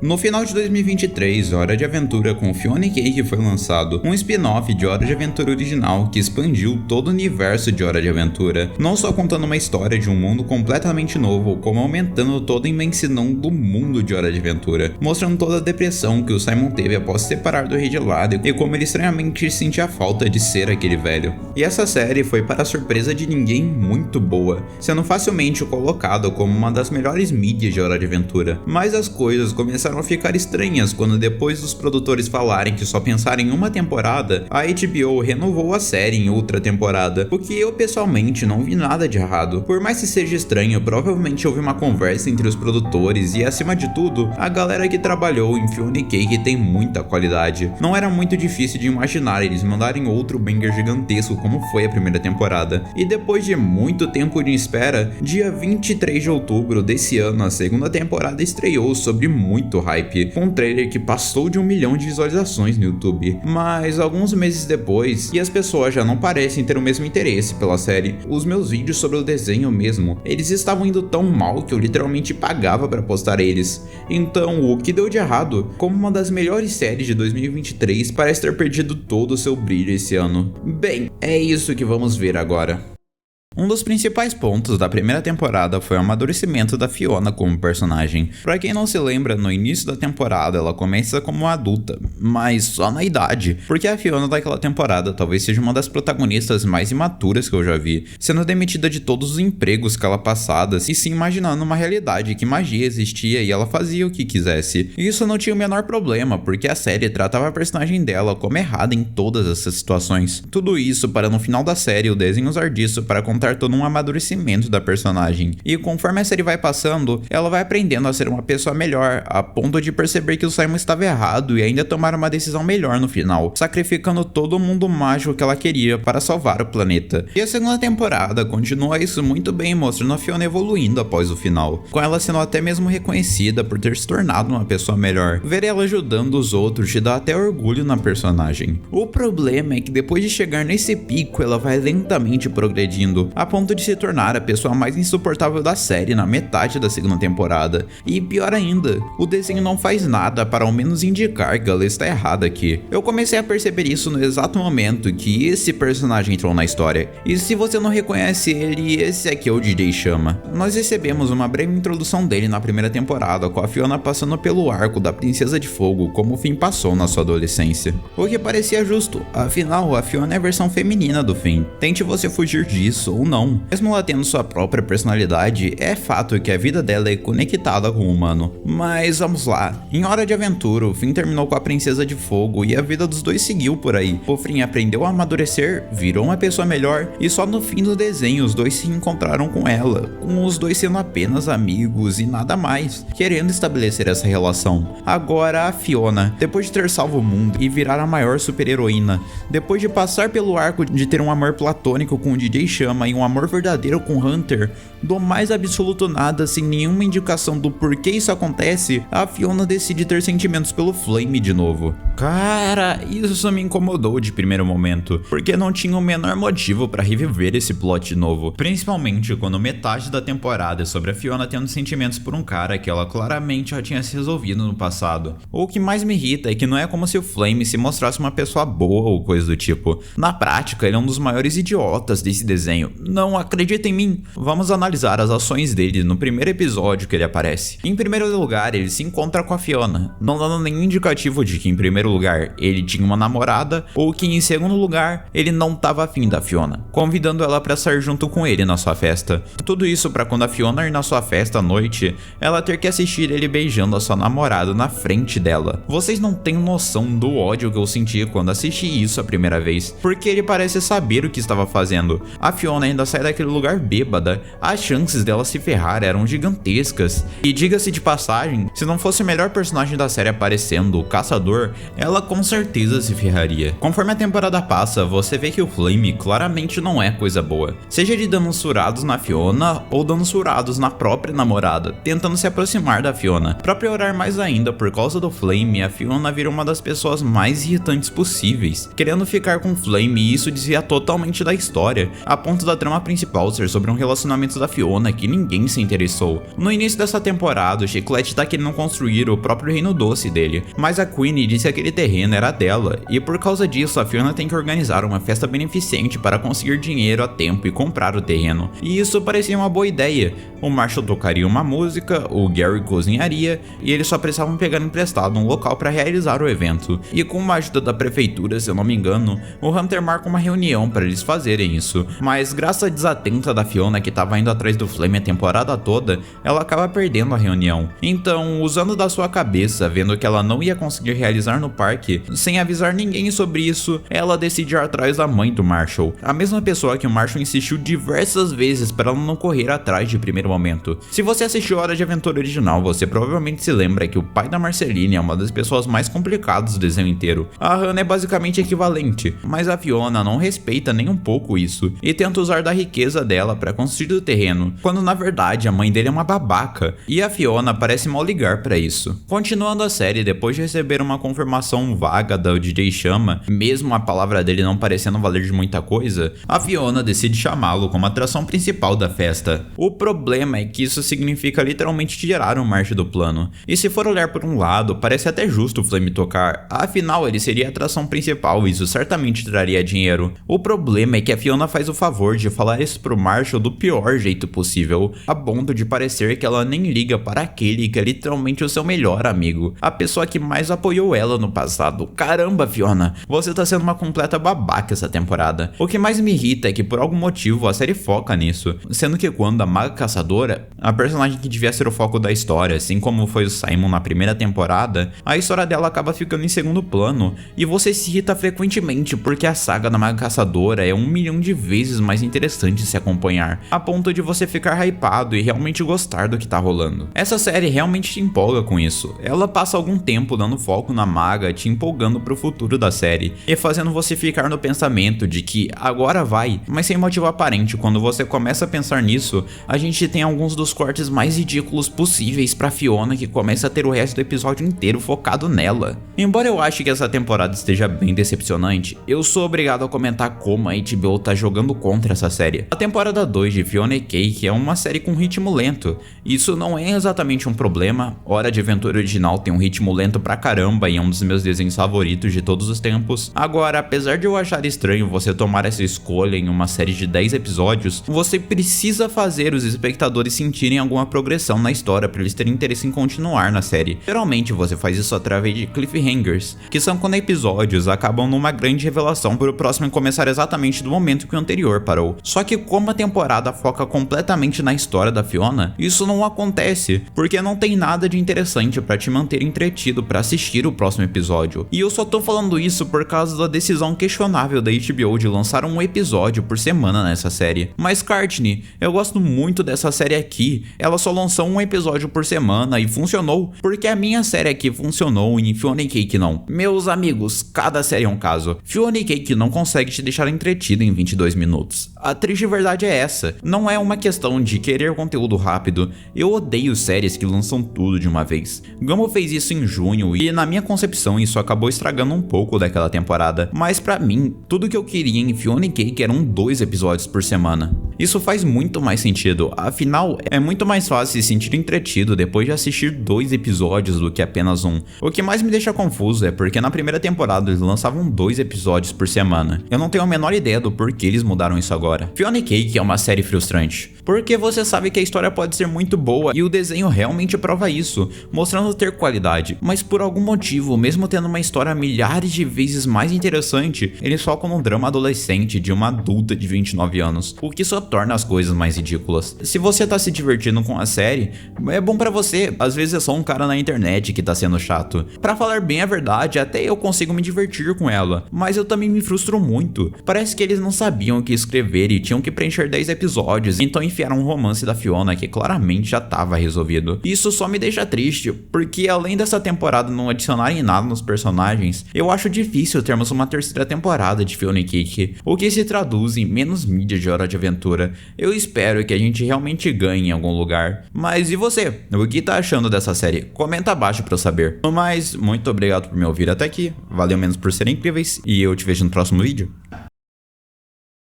No final de 2023, Hora de Aventura com Fiona e Cake foi lançado, um spin-off de Hora de Aventura original que expandiu todo o universo de Hora de Aventura, não só contando uma história de um mundo completamente novo, como aumentando toda a imensidão do mundo de Hora de Aventura, mostrando toda a depressão que o Simon teve após se separar do Rei Gelado e como ele estranhamente sentia a falta de ser aquele velho. E essa série foi, para a surpresa de ninguém, muito boa, sendo facilmente colocado como uma das melhores mídias de Hora de Aventura. Mas as coisas começaram a ficar estranhas quando, depois dos produtores falarem que só pensaram em uma temporada, a HBO renovou a série em outra temporada, o que eu pessoalmente não vi nada de errado. Por mais que seja estranho, provavelmente houve uma conversa entre os produtores e, acima de tudo, a galera que trabalhou em Fiona e Cake tem muita qualidade. Não era muito difícil de imaginar eles mandarem outro banger gigantesco como foi a primeira temporada. E depois de muito tempo de espera, dia 23 de outubro desse ano, a segunda temporada estreou sobre muito hype, com um trailer que passou de 1 milhão de visualizações no YouTube. Mas alguns meses depois, e as pessoas já não parecem ter o mesmo interesse pela série, os meus vídeos sobre o desenho mesmo, eles estavam indo tão mal que eu literalmente pagava para postar eles. Então, o que deu de errado? Como uma das melhores séries de 2023 parece ter perdido todo o seu brilho esse ano. Bem, é isso que vamos ver agora. Um dos principais pontos da primeira temporada foi o amadurecimento da Fiona como personagem. Pra quem não se lembra, no início da temporada ela começa como uma adulta, mas só na idade, porque a Fiona daquela temporada talvez seja uma das protagonistas mais imaturas que eu já vi, sendo demitida de todos os empregos que ela passava e se imaginando uma realidade que magia existia e ela fazia o que quisesse. E isso não tinha o menor problema, porque a série tratava a personagem dela como errada em todas essas situações. Tudo isso para no final da série o desenho usar disso para contar todo um amadurecimento da personagem. E conforme a série vai passando, ela vai aprendendo a ser uma pessoa melhor, a ponto de perceber que o Simon estava errado e ainda tomar uma decisão melhor no final, sacrificando todo o mundo mágico que ela queria para salvar o planeta. E a segunda temporada continua isso muito bem, mostrando a Fiona evoluindo após o final, com ela sendo até mesmo reconhecida por ter se tornado uma pessoa melhor. Ver ela ajudando os outros te dá até orgulho na personagem. O problema é que depois de chegar nesse pico, ela vai lentamente progredindo, a ponto de se tornar a pessoa mais insuportável da série na metade da segunda temporada. E pior ainda, o desenho não faz nada para ao menos indicar que ela está errada aqui. Eu comecei a perceber isso no exato momento que esse personagem entrou na história. E se você não reconhece ele, esse aqui é o DJ Chama. Nós recebemos uma breve introdução dele na primeira temporada, com a Fiona passando pelo arco da Princesa de Fogo, como o Finn passou na sua adolescência. O que parecia justo, afinal a Fiona é a versão feminina do Finn. Tente você fugir disso ou não. Mesmo ela tendo sua própria personalidade, é fato que a vida dela é conectada com o humano. Mas vamos lá, em Hora de Aventura, o Finn terminou com a Princesa de Fogo e a vida dos dois seguiu por aí. O Finn aprendeu a amadurecer, virou uma pessoa melhor e só no fim do desenho os dois se encontraram com ela, com os dois sendo apenas amigos e nada mais, querendo estabelecer essa relação. Agora a Fiona, depois de ter salvo o mundo e virar a maior super-heroína, depois de passar pelo arco de ter um amor platônico com o DJ Chama e um amor verdadeiro com Hunter, do mais absoluto nada, sem nenhuma indicação do porquê isso acontece, a Fiona decide ter sentimentos pelo Flame de novo. Cara, isso me incomodou de primeiro momento, porque não tinha o menor motivo para reviver esse plot de novo, principalmente quando metade da temporada é sobre a Fiona tendo sentimentos por um cara que ela claramente já tinha se resolvido no passado. O que mais me irrita é que não é como se o Flame se mostrasse uma pessoa boa ou coisa do tipo. Na prática, ele é um dos maiores idiotas desse desenho. Não acredita em mim? Vamos analisar as ações dele no primeiro episódio que ele aparece. Em primeiro lugar, ele se encontra com a Fiona, não dando nenhum indicativo de que em primeiro lugar ele tinha uma namorada ou que em segundo lugar ele não estava afim da Fiona, convidando ela para sair junto com ele na sua festa. Tudo isso para quando a Fiona ir na sua festa à noite, ela ter que assistir ele beijando a sua namorada na frente dela. Vocês não têm noção do ódio que eu senti quando assisti isso a primeira vez, porque ele parece saber o que estava fazendo. A Fiona ainda sai daquele lugar bêbada, as chances dela se ferrar eram gigantescas. E diga-se de passagem, se não fosse o melhor personagem da série aparecendo, o Caçador, ela com certeza se ferraria. Conforme a temporada passa, você vê que o Flame claramente não é coisa boa, seja de dando furados na Fiona ou dando furados na própria namorada, tentando se aproximar da Fiona. Pra piorar mais ainda, por causa do Flame, a Fiona vira uma das pessoas mais irritantes possíveis, querendo ficar com o Flame, e isso desvia totalmente da história, a ponto da da trama principal ser sobre um relacionamento da Fiona que ninguém se interessou. No início dessa temporada, o Chiclete tá querendo construir o próprio reino doce dele, mas a Queenie disse que aquele terreno era dela, e por causa disso a Fiona tem que organizar uma festa beneficente para conseguir dinheiro a tempo e comprar o terreno. E isso parecia uma boa ideia. O Marshall tocaria uma música, o Gary cozinharia, e eles só precisavam pegar emprestado um local para realizar o evento. E com a ajuda da prefeitura, se eu não me engano, o Hunter marca uma reunião para eles fazerem isso. Mas graças à desatenta da Fiona, que estava indo atrás do Flame a temporada toda, ela acaba perdendo a reunião. Então, usando da sua cabeça, vendo que ela não ia conseguir realizar no parque, sem avisar ninguém sobre isso, ela decide ir atrás da mãe do Marshall, a mesma pessoa que o Marshall insistiu diversas vezes para ela não correr atrás de primeiro momento. Se você assistiu Hora de Aventura original, você provavelmente se lembra que o pai da Marceline é uma das pessoas mais complicadas do desenho inteiro. A Hannah é basicamente equivalente, mas a Fiona não respeita nem um pouco isso, e tenta usar da riqueza dela para construir o terreno, quando na verdade a mãe dele é uma babaca, e a Fiona parece mal ligar para isso. Continuando a série, depois de receber uma confirmação vaga do DJ Chama, mesmo a palavra dele não parecendo valer de muita coisa, a Fiona decide chamá-lo como atração principal da festa. O problema é que isso significa literalmente tirar o Marshall do plano, e se for olhar por um lado, parece até justo o Flame tocar, afinal ele seria a atração principal e isso certamente traria dinheiro. O problema é que a Fiona faz o favor de falar isso pro Marshall do pior jeito possível, a ponto de parecer que ela nem liga para aquele que é literalmente o seu melhor amigo, a pessoa que mais apoiou ela no passado. Caramba, Fiona, você tá sendo uma completa babaca essa temporada. O que mais me irrita é que por algum motivo a série foca nisso, sendo que quando a Maga Caçadora, a personagem que devia ser o foco da história, assim como foi o Simon na primeira temporada, a história dela acaba ficando em segundo plano, e você se irrita frequentemente porque a saga da Maga Caçadora é 1 milhão de vezes mais interessante de se acompanhar, a ponto de você ficar hypado e realmente gostar do que tá rolando. Essa série realmente te empolga com isso, ela passa algum tempo dando foco na Maga, te empolgando pro futuro da série, e fazendo você ficar no pensamento de que agora vai, mas sem motivo aparente. Quando você começa a pensar nisso, a gente tem alguns dos cortes mais ridículos possíveis pra Fiona, que começa a ter o resto do episódio inteiro focado nela. Embora eu ache que essa temporada esteja bem decepcionante, eu sou obrigado a comentar como a HBO tá jogando contra essa série. A temporada 2 de Fiona e Cake é uma série com ritmo lento. Isso não é exatamente um problema, Hora de Aventura original tem um ritmo lento pra caramba e é um dos meus desenhos favoritos de todos os tempos. Agora, apesar de eu achar estranho você tomar essa escolha em uma série de 10 episódios, você precisa fazer os espectadores sentirem alguma progressão na história para eles terem interesse em continuar na série. Geralmente você faz isso através de cliffhangers, que são quando episódios acabam numa grande revelação para o próximo começar exatamente do momento que o anterior parou. Só que como a temporada foca completamente na história da Fiona, isso não acontece, porque não tem nada de interessante para te manter entretido para assistir o próximo episódio. E eu só tô falando isso por causa da decisão questionável da HBO de lançar um episódio por semana nessa série. Mas Courtney, eu gosto muito dessa série aqui, ela só lançou um episódio por semana e funcionou, porque a minha série aqui funcionou e Fiona e Cake não. Meus amigos, cada série é um caso. Fiona e Cake não consegue te deixar entretido em 22 minutos. A triste verdade é essa, não é uma questão de querer conteúdo rápido, eu odeio séries que lançam tudo de uma vez. Gumball fez isso em junho e na minha concepção isso acabou estragando um pouco daquela temporada, mas pra mim, tudo que eu queria em Fiona e Cake eram 2 episódios por semana. Isso faz muito mais sentido, afinal é muito mais fácil se sentir entretido depois de assistir 2 episódios do que apenas um. O que mais me deixa confuso é porque na primeira temporada eles lançavam 2 episódios por semana. Eu não tenho a menor ideia do porquê eles mudaram isso agora. Fiona e Cake é uma série frustrante, porque você sabe que a história pode ser muito boa e o desenho realmente prova isso, mostrando ter qualidade, mas por algum motivo, mesmo tendo uma história milhares de vezes mais interessante, eles focam num drama adolescente de uma adulta de 29 anos, o que só torna as coisas mais ridículas. Se você tá se divertindo com a série, é bom pra você, às vezes é só um cara na internet que tá sendo chato. Pra falar bem a verdade, até eu consigo me divertir com ela, mas eu também me frustro muito. Parece que eles não sabiam o que escrever e tinham que preencher 10 episódios, então enfiaram um romance da Fiona que claramente já tava resolvido. Isso só me deixa triste, porque além dessa temporada não adicionarem nada nos personagens, eu acho difícil termos uma terceira temporada de Fiona e Cake, o que se traduz em menos mídia de Hora de Aventura. Eu espero que a gente realmente ganhe em algum lugar. Mas e você? O que tá achando dessa série? Comenta abaixo pra eu saber. No mais, muito obrigado por me ouvir até aqui, valeu menos por serem incríveis e eu te vejo no próximo vídeo.